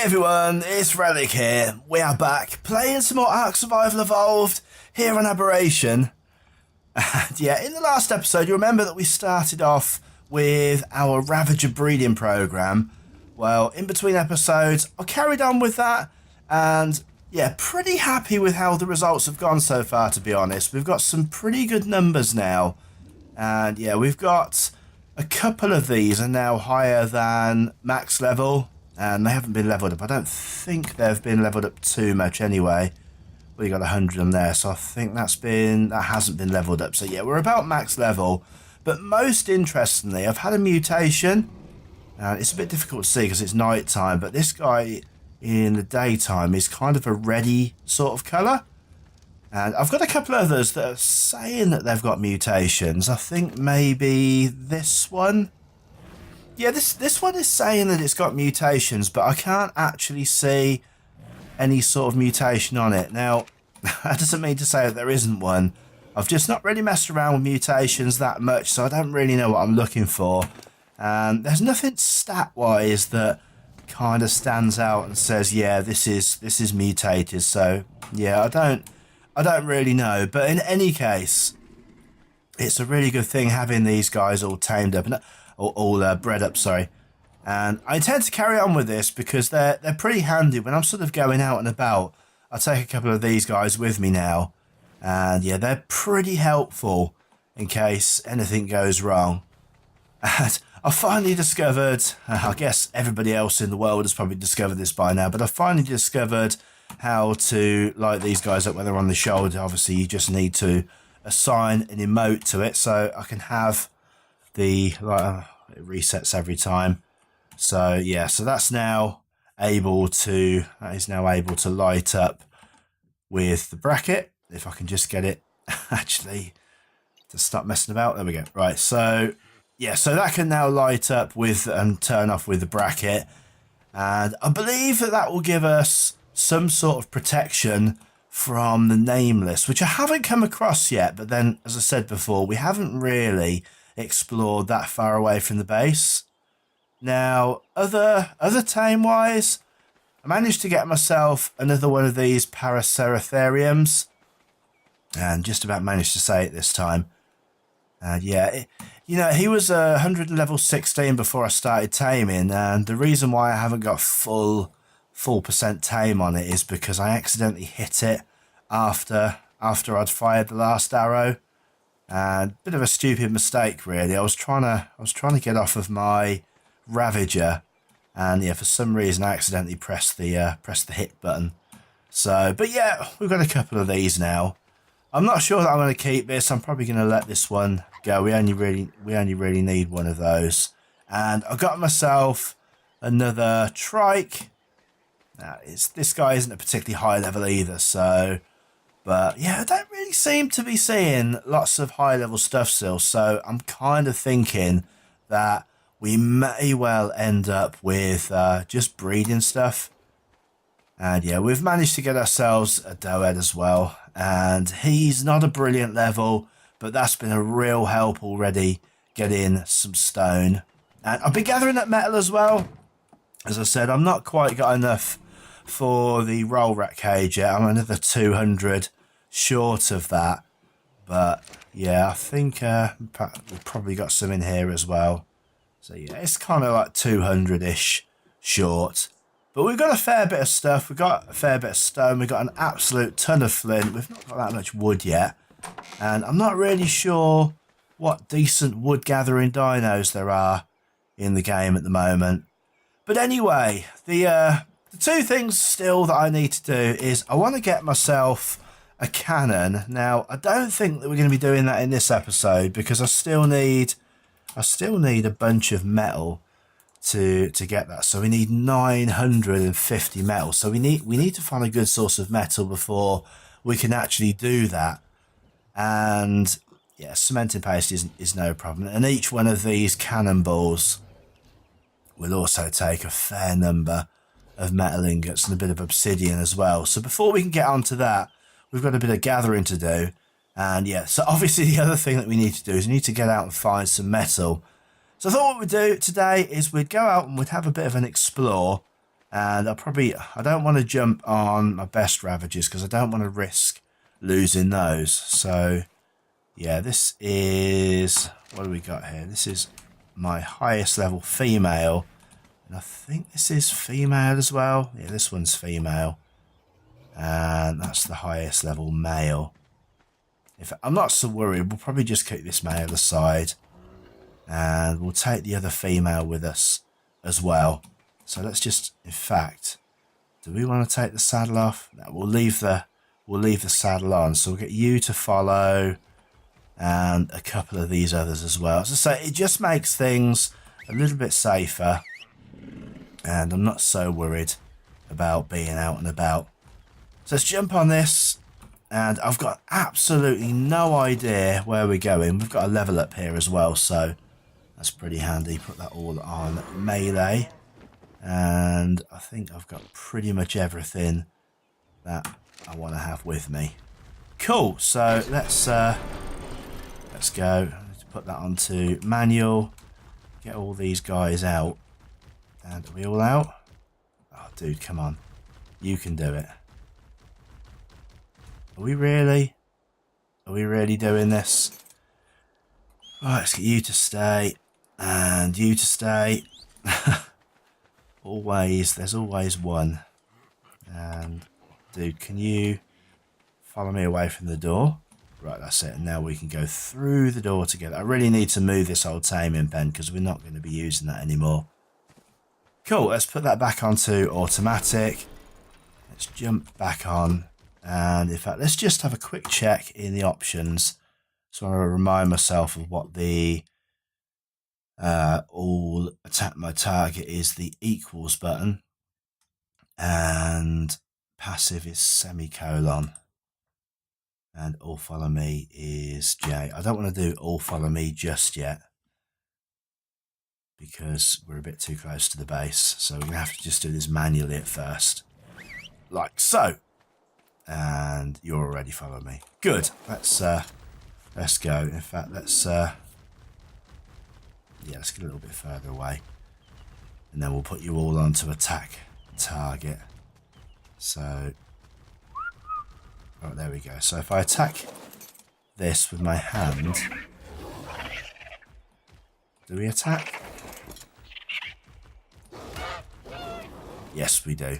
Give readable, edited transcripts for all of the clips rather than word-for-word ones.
everyone, it's Relic here. We are back playing some more Ark Survival Evolved here on Aberration. And yeah, in the last episode, you remember that we started off with our Ravager breeding program. Well, in between episodes, I carried on with that, and yeah, pretty happy with how the results have gone so far, to be honest. We've got some pretty good numbers now, and yeah, we've got a couple of these are now higher than max level, and they haven't been leveled up. I don't think they've been leveled up too much anyway. We got 100 on there, so I think that hasn't been leveled up. So yeah, we're about max level. But most interestingly, I've had a mutation. It's a bit difficult to see because it's night time, but this guy in the daytime is kind of a reddy sort of colour. And I've got a couple others that are saying that they've got mutations. I think maybe this one. Yeah, this one is saying that it's got mutations, but I can't actually see any sort of mutation on it. Now, that doesn't mean to say that there isn't one. I've just not really messed around with mutations that much, so I don't really know what I'm looking for. And there's nothing stat-wise that kind of stands out and says, yeah, this is mutated. So yeah, I don't really know. But in any case, it's a really good thing having these guys all tamed up and all bred up. Sorry. And I intend to carry on with this because they're pretty handy when I'm sort of going out and about. I take a couple of these guys with me now, and yeah, they're pretty helpful in case anything goes wrong. And I finally discovered, I guess everybody else in the world has probably discovered this by now, but I finally discovered how to light these guys up when they're on the shoulder. Obviously, you just need to assign an emote to it, so I can have the it resets every time. So yeah, so that is now able to light up with the bracket. If I can just get it actually to stop messing about. There we go. Right, so yeah, so that can now light up with and turn off with the bracket, and I believe that will give us some sort of protection from the nameless, which I haven't come across yet. But then, as I said before, we haven't really explored that far away from the base. Now, other tame wise, I managed to get myself another one of these Paraceratheriums, and just about managed to say it this time. And yeah, he was 100 level 16 before I started taming, and the reason why I haven't got full percent tame on it is because I accidentally hit it after I'd fired the last arrow. And bit of a stupid mistake, really. I was trying to get off of my Ravager, and yeah, for some reason I accidentally pressed the hit button. So, but yeah, we've got a couple of these now. I'm not sure that I'm going to keep this. I'm probably going to let this one go. We only really need one of those. And I got myself another trike. Now, this guy isn't a particularly high level either, so. But yeah, I don't really seem to be seeing lots of high level stuff still. So I'm kind of thinking that we may well end up with just breeding stuff. And yeah, we've managed to get ourselves a Doed as well. And he's not a brilliant level, but that's been a real help already getting some stone. And I've been gathering up metal as well. As I said, I'm not quite got enough for the roll rat cage yet. I'm another 200 short of that. But yeah, I think we've probably got some in here as well. So yeah, it's kind of like 200-ish short. But we've got a fair bit of stuff. We've got a fair bit of stone. We've got an absolute ton of flint. We've not got that much wood yet. And I'm not really sure what decent wood gathering dinos there are in the game at the moment. But anyway, the two things still that I need to do is I want to get myself a cannon. Now, I don't think that we're going to be doing that in this episode because I still need a bunch of metal to get that. So we need 950 metal. So we need to find a good source of metal before we can actually do that. And yeah, cementing paste is no problem. And each one of these cannonballs will also take a fair number of metal ingots and a bit of obsidian as well. So before we can get onto that, we've got a bit of gathering to do. And yeah, so obviously the other thing that we need to do is we need to get out and find some metal. So I thought what we'd do today is we'd go out and we'd have a bit of an explore And I don't want to jump on my best Ravagers because I don't want to risk losing those. So, yeah, this is... What do we got here? This is my highest level female. And I think this is female as well. Yeah, this one's female. And that's the highest level male. In fact, I'm not so worried. We'll probably just keep this male aside. And we'll take the other female with us as well. So let's just, in fact, do we want to take the saddle off? No, we'll leave the saddle on. So we'll get you to follow and a couple of these others as well. As I say, it just makes things a little bit safer. And I'm not so worried about being out and about. So let's jump on this. And I've got absolutely no idea where we're going. We've got a level up here as well, so that's pretty handy. Put that all on melee. And I think I've got pretty much everything that I want to have with me. Cool, so let's go. Let's put that onto manual. Get all these guys out. And are we all out? Oh, dude, come on. You can do it. Are we really? Are we really doing this? Right, let's get you to stay. And you to stay. There's always one. And, dude, can you follow me away from the door? Right, that's it. And now we can go through the door together. I really need to move this old taming pen because we're not going to be using that anymore. Cool, let's put that back onto automatic. Let's jump back on. And in fact, let's just have a quick check in the options. So I want to remind myself of what the all attack my target is, the equals button. And passive is semicolon. And all follow me is J. I don't want to do all follow me just yet, because we're a bit too close to the base. So we're going to have to just do this manually at first. Like so. And you're already following me. Good. Let's go. In fact, let's get a little bit further away. And then we'll put you all onto attack target. So, right, there we go. So if I attack this with my hand, do we attack? Yes, we do.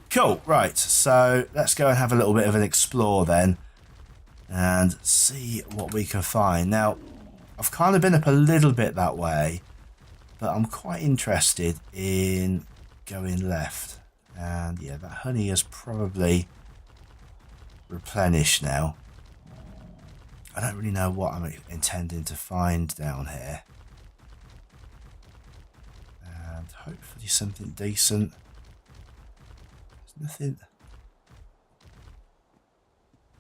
Cool, right, so let's go and have a little bit of an explore then and see what we can find. Now, I've kind of been up a little bit that way, but I'm quite interested in going left. And yeah, that honey is probably replenished now. I don't really know what I'm intending to find down here. And hopefully something decent. Nothing.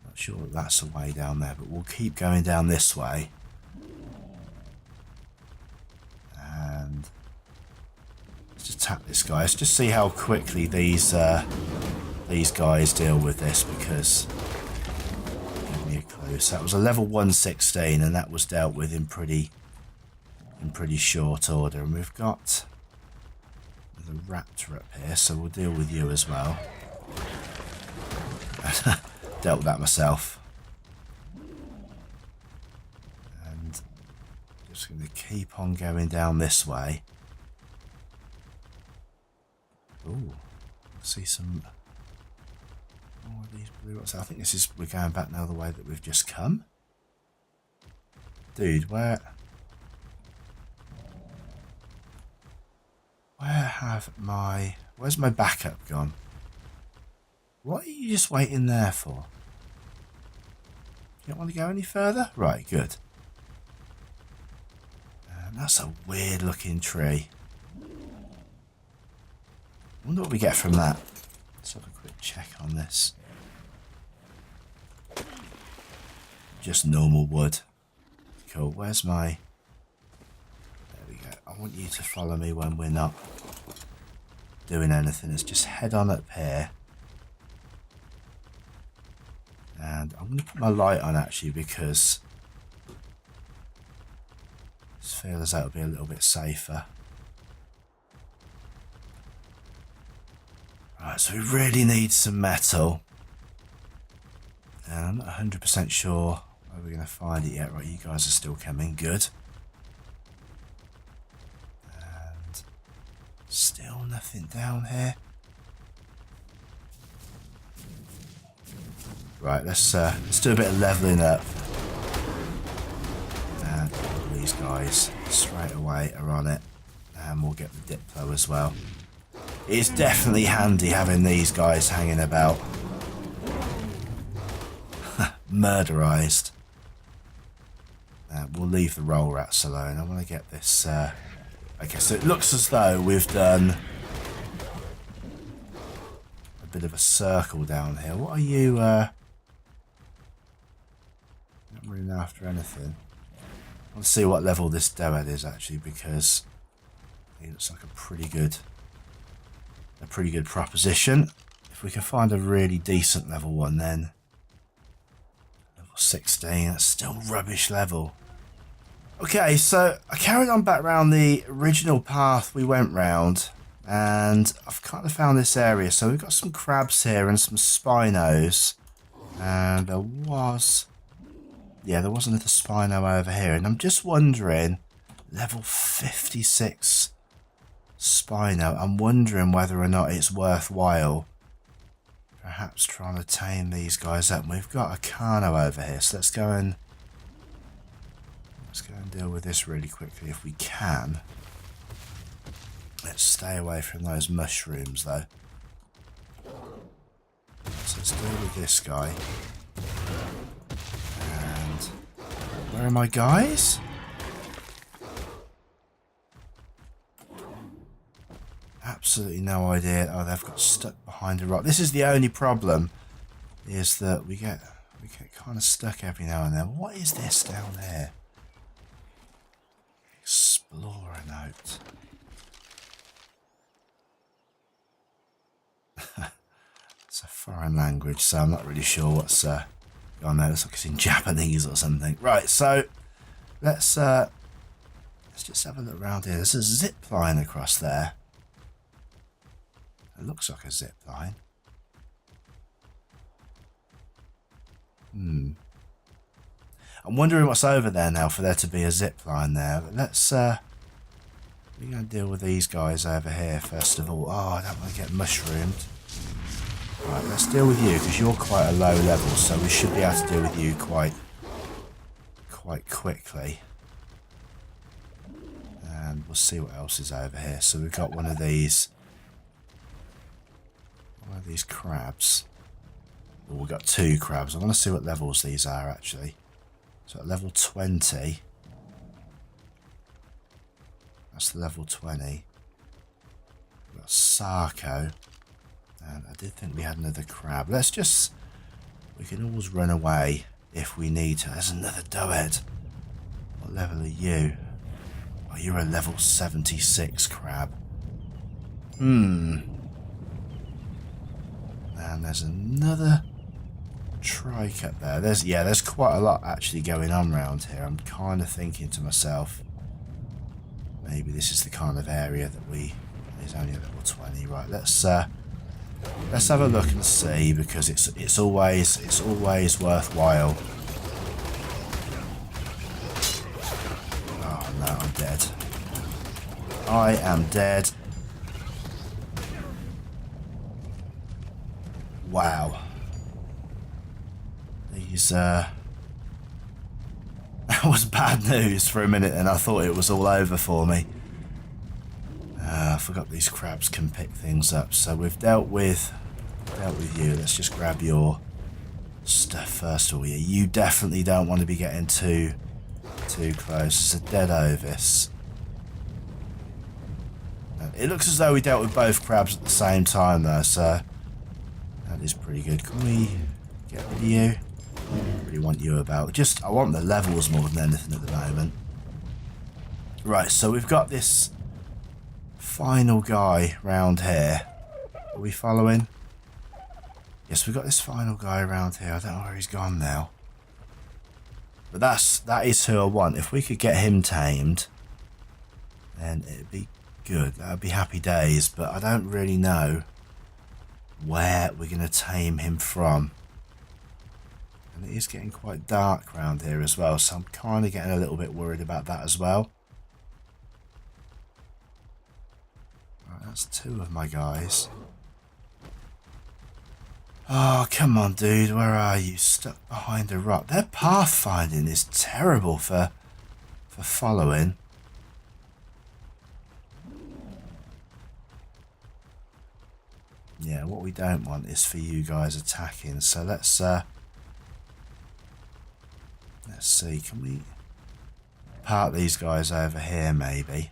Not sure that that's the way down there, but we'll keep going down this way. And let's just tap this guy. Let's just see how quickly these guys deal with this, because give me a clue. So that was a level 116, and that was dealt with in pretty short order. And we've got the raptor up here, so we'll deal with you as well. Dealt with that myself. And just going to keep on going down this way. Ooh, see some more of these blue rods. I think this is, we're going back now the way that we've just come. Dude, where's my backup gone? What are you just waiting there for? You don't want to go any further? Right, good. That's a weird looking tree. I wonder what we get from that. Let's have a quick check on this. Just normal wood. Cool, where's my... There we go. I want you to follow me when we're not doing anything. Let's just head on up here. And I'm going to put my light on actually, because I just feel as that would be a little bit safer. So we really need some metal. And I'm not 100% sure where we're going to find it yet. Right, you guys are still coming. Good. And still nothing down here. Right, let's do a bit of leveling up. And all these guys straight away are on it. And we'll get the Diplo as well. It's definitely handy having these guys hanging about. Murderized. We'll leave the roll rats alone. I want to get this. Okay, so it looks as though we've done a bit of a circle down here. What are you? Not really after anything. I want to see what level this Doed is actually, because he looks like a pretty good proposition. If we can find a really decent level one, then. 16, that's still rubbish level. Okay, so I carried on back round the original path we went round, and I've kind of found this area. So we've got some crabs here and some Spinos, and there was another Spino over here, and I'm just wondering, level 56 Spino, I'm wondering whether or not it's worthwhile perhaps trying to tame these guys up. We've got a Carno over here, so let's go and deal with this really quickly if we can. Let's stay away from those mushrooms though. So let's deal with this guy. And where are my guys? Absolutely no idea. Oh, they've got stuck behind a rock. This is the only problem, is that we get kind of stuck every now and then. What is this down there? Explorer note. It's a foreign language, so I'm not really sure what's on there. Looks like it's in Japanese or something. Right, so let's just have a look around here. There's a zip line across there. It looks like a zip line. I'm wondering what's over there now for there to be a zip line there. But let's we're gonna deal with these guys over here first of all. Oh, I don't want to get mushroomed. Right, let's deal with you because you're quite a low level, so we should be able to deal with you quite quickly. And we'll see what else is over here. So we've got one of these crabs. Well, we've got two crabs. I want to see what levels these are actually. So at level 20, that's the level 20. We've got Sarko, and I did think we had another crab. We can always run away if we need to. There's another Doed. What level are you? Oh, you're a level 76 crab. And there's another trike up there. There's quite a lot actually going on around here. I'm kind of thinking to myself, maybe this is the kind of area that is only at level 20. Right, let's have a look and see, because it's always worthwhile. Oh no, I'm dead. I am dead. Wow. That was bad news for a minute, and I thought it was all over for me. I forgot these crabs can pick things up, so we've dealt with you. Let's just grab your stuff first of all. Yeah, you definitely don't want to be getting too close. It's a dead Ovis. It looks as though we dealt with both crabs at the same time though, so that is pretty good. Can we get rid of you? I don't really want you about. I want the levels more than anything at the moment. Right, so we've got this final guy round here. Are we following? Yes, we've got this final guy around here. I don't know where he's gone now. But that is who I want. If we could get him tamed, then it'd be good. That would be happy days. But I don't really know where we're going to tame him from. And it is getting quite dark around here as well, so I'm kind of getting a little bit worried about that as well. Right, that's 2 of my guys. Oh, come on, dude. Where are you? Stuck behind a rock. Their pathfinding is terrible for following. Yeah, what we don't want is for you guys attacking. So let's see. Can we park these guys over here, maybe?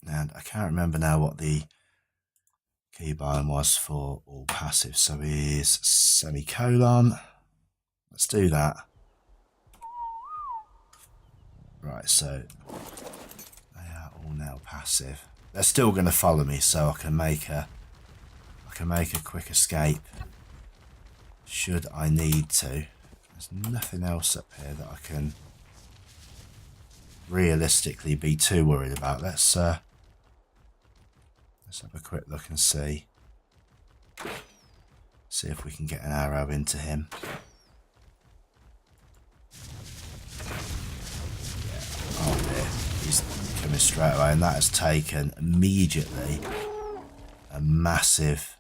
And I can't remember now what the keybind was for all passive. So is semicolon. Let's do that. Right, so they are all now passive. They're still going to follow me, so I can make a quick escape should I need to. There's nothing else up here that I can realistically be too worried about. Let's have a quick look and see if we can get an arrow into him. Oh dear, he's coming straight away, and that has taken immediately a massive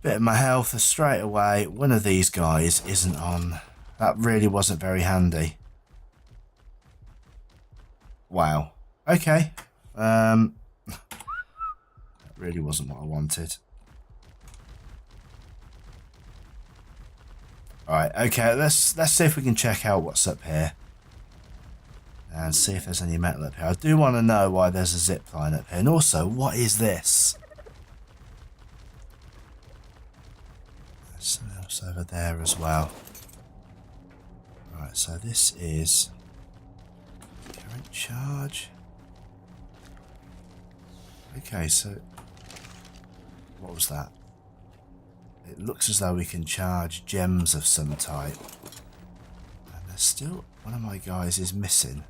bit of my health straight away. One of these guys isn't on. That really wasn't very handy. Wow. Okay. That really wasn't what I wanted. Alright, okay, let's see if we can check out what's up here. And see if there's any metal up here. I do want to know why there's a zip line up here. And also, what is this? There's something else over there as well. Alright, so this is current charge. Okay, so what was that? It looks as though we can charge gems of some type. And there's still one of my guys is missing.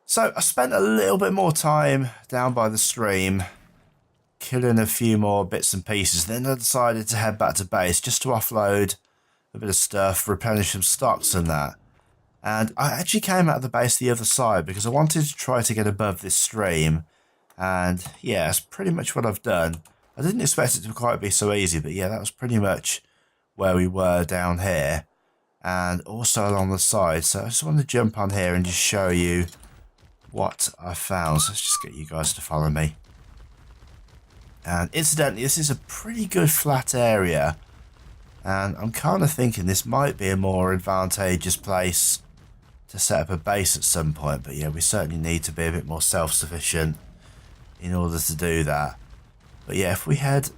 So I spent a little bit more time down by the stream, killing a few more bits and pieces. Then I decided to head back to base just to offload a bit of stuff, replenish some stocks and that. And I actually came out of the base the other side because I wanted to try to get above this stream. And yeah, that's pretty much what I've done. I didn't expect it to quite be so easy, but yeah, that was pretty much where we were down here. And also along the side. So I just want to jump on here and just show you what I found. So let's just get you guys to follow me. And incidentally, this is a pretty good flat area. And I'm kind of thinking this might be a more advantageous place to set up a base at some point. But yeah, we certainly need to be a bit more self-sufficient in order to do that. But yeah, if we head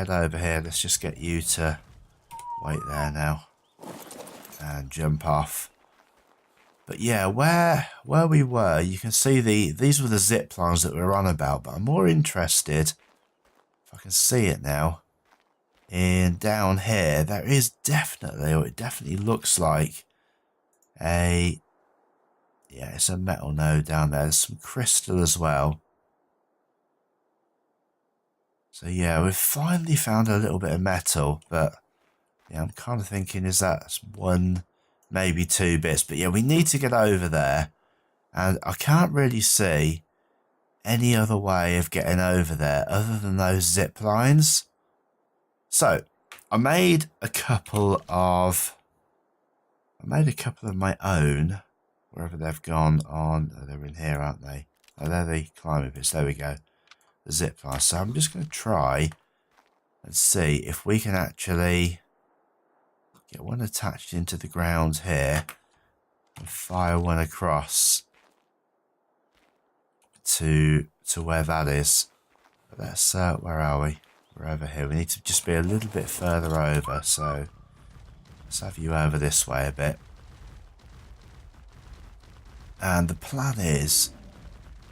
over here, let's just get you to wait there now and jump off. But yeah, where we were, you can see these were the zip lines that we were on about, but I'm more interested, if I can see it now, in down here. There is definitely, or it definitely looks like yeah, it's a metal node down there. There's some crystal as well. So yeah, we've finally found a little bit of metal, but yeah, I'm kind of thinking, is that 1, maybe 2 bits? But yeah, we need to get over there, and I can't really see any other way of getting over there other than those zip lines. So I made a couple of my own, wherever they've gone on. Oh, they're in here, aren't they? Oh, they're the climbing bits. There we go. The zip line. So I'm just going to try and see if we can actually get one attached into the ground here and fire one across to where that is. But that's where are we? We're over here. We need to just be a little bit further over. So let's have you over this way a bit. And the plan is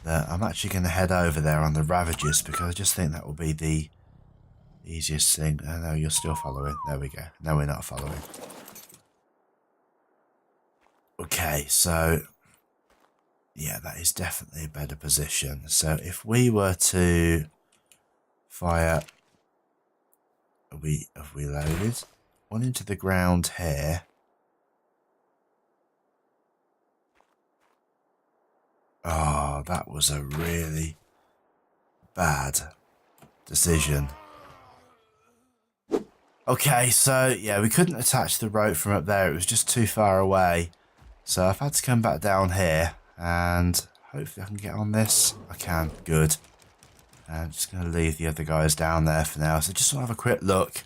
that I'm actually going to head over there on the Ravagers, because I just think that will be the easiest thing. Oh, no, you're still following. There we go. No, we're not following. Okay, so Yeah, that is definitely a better position. So if we were to fire, have we loaded? One into the ground here. Oh, that was a really bad decision. Okay, so yeah, we couldn't attach the rope from up there. It was just too far away. So I've had to come back down here and hopefully I can get on this. I can. Good. I'm just going to leave the other guys down there for now. So just want to have a quick look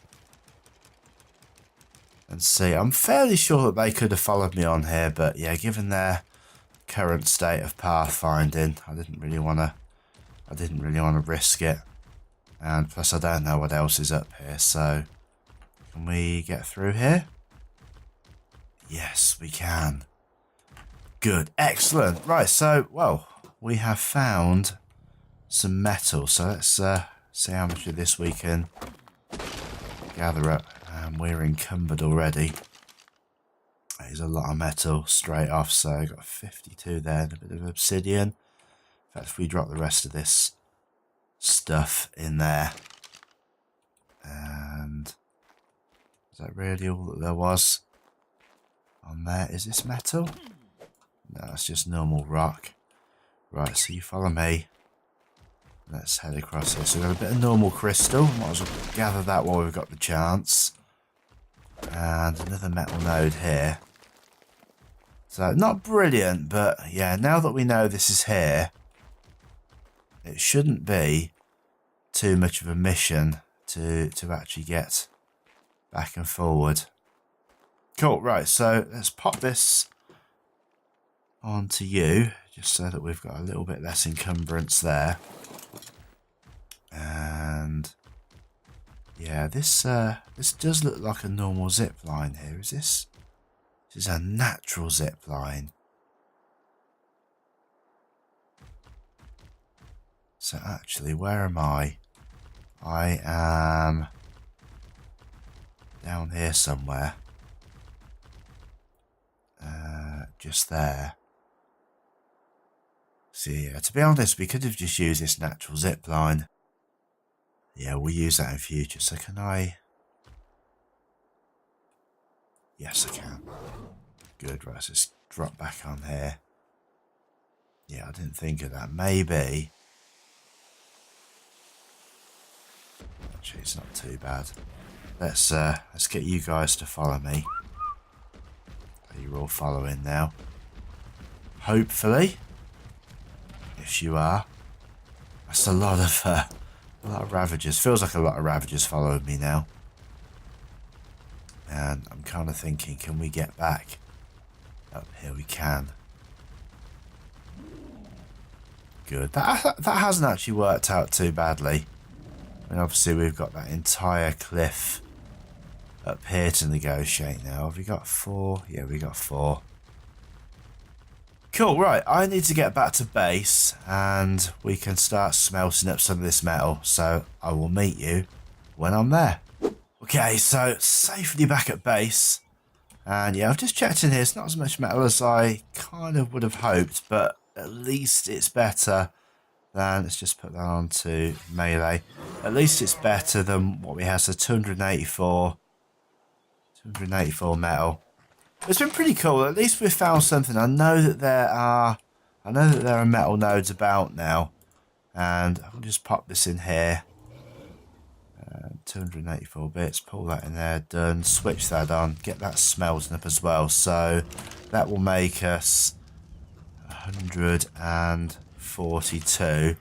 and see. I'm fairly sure that they could have followed me on here, but yeah, given their current state of pathfinding, I didn't really want to risk it. And plus I don't know what else is up here, so can we get through here? Yes, we can. Good, excellent. Right, so, well, we have found some metal, so let's see how much of this we can gather up. We're encumbered already. That is a lot of metal straight off, so got 52 there and a bit of obsidian. In fact, if we drop the rest of this stuff in there, and is that really all that there was on there? Is this metal? No, it's just normal rock. Right, so you follow me. Let's head across here. So we've got a bit of normal crystal. Might as well gather that while we've got the chance. And another metal node here. So not brilliant, but yeah, now that we know this is here, it shouldn't be too much of a mission to actually get back and forward. Cool, right, so let's pop this onto you, just so that we've got a little bit less encumbrance there. And yeah, this does look like a normal zip line here. Is this? This is a natural zip line. So actually, where am I? I am down here somewhere. Just there. See, to be honest, we could have just used this natural zip line. Yeah, we'll use that in future. So can I? Yes, I can. Good, right, so let's drop back on here. Yeah, I didn't think of that. Maybe. Actually, it's not too bad. Let's get you guys to follow me. You're all following now. Hopefully. Yes, you are. That's a lot of Ravagers. Feels like a lot of Ravagers following me now. And I'm kind of thinking, can we get back up here? We can. Good. That hasn't actually worked out too badly. I mean, obviously we've got that entire cliff up here to negotiate now. Have we got 4? Yeah, we got 4. Cool, right. I need to get back to base and we can start smelting up some of this metal. So I will meet you when I'm there. Okay, so safely back at base. And yeah, I've just checked in here. It's not as much metal as I kind of would have hoped, but at least it's better than, let's just put that on to melee. At least it's better than what we have. So 284 metal. It's been pretty cool. At least we've found something. I know that there are metal nodes about now, and I'll just pop this in here. 284 bits. Pull that in there. Done. Switch that on. Get that smelting up as well. So that will make us 142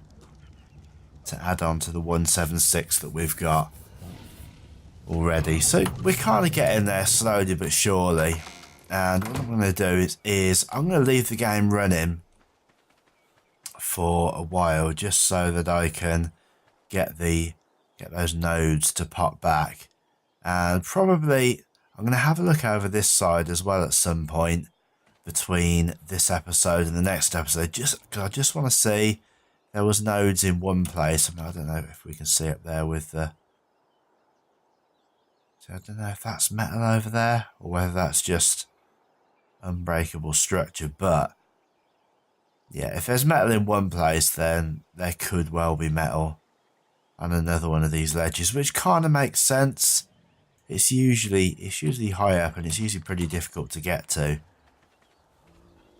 to add on to the 176 that we've got already. So we're kind of getting there slowly but surely. And what I'm going to do is I'm going to leave the game running for a while just so that I can get those nodes to pop back. And probably I'm going to have a look over this side as well at some point between this episode and the next episode, just because I just want to see. There was nodes in one place. I mean, I don't know if we can see up there with the... So I don't know if that's metal over there or whether that's just unbreakable structure, but Yeah, if there's metal in one place, then there could well be metal on another one of these ledges, which kind of makes sense. It's usually high up, and it's usually pretty difficult to get to.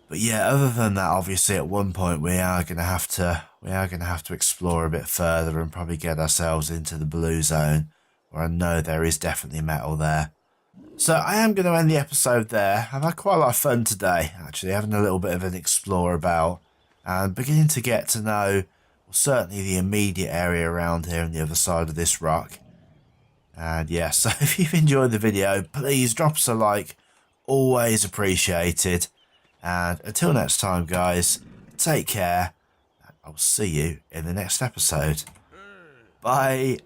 But yeah, other than that, obviously at one point we are gonna have to explore a bit further and probably get ourselves into the blue zone, where I know there is definitely metal there. So I am going to end the episode there. I've had quite a lot of fun today, actually, having a little bit of an explore about and beginning to get to know, well, certainly the immediate area around here on the other side of this rock. And yeah, so if you've enjoyed the video, please drop us a like. Always appreciated. And until next time, guys, take care. I'll see you in the next episode. Bye.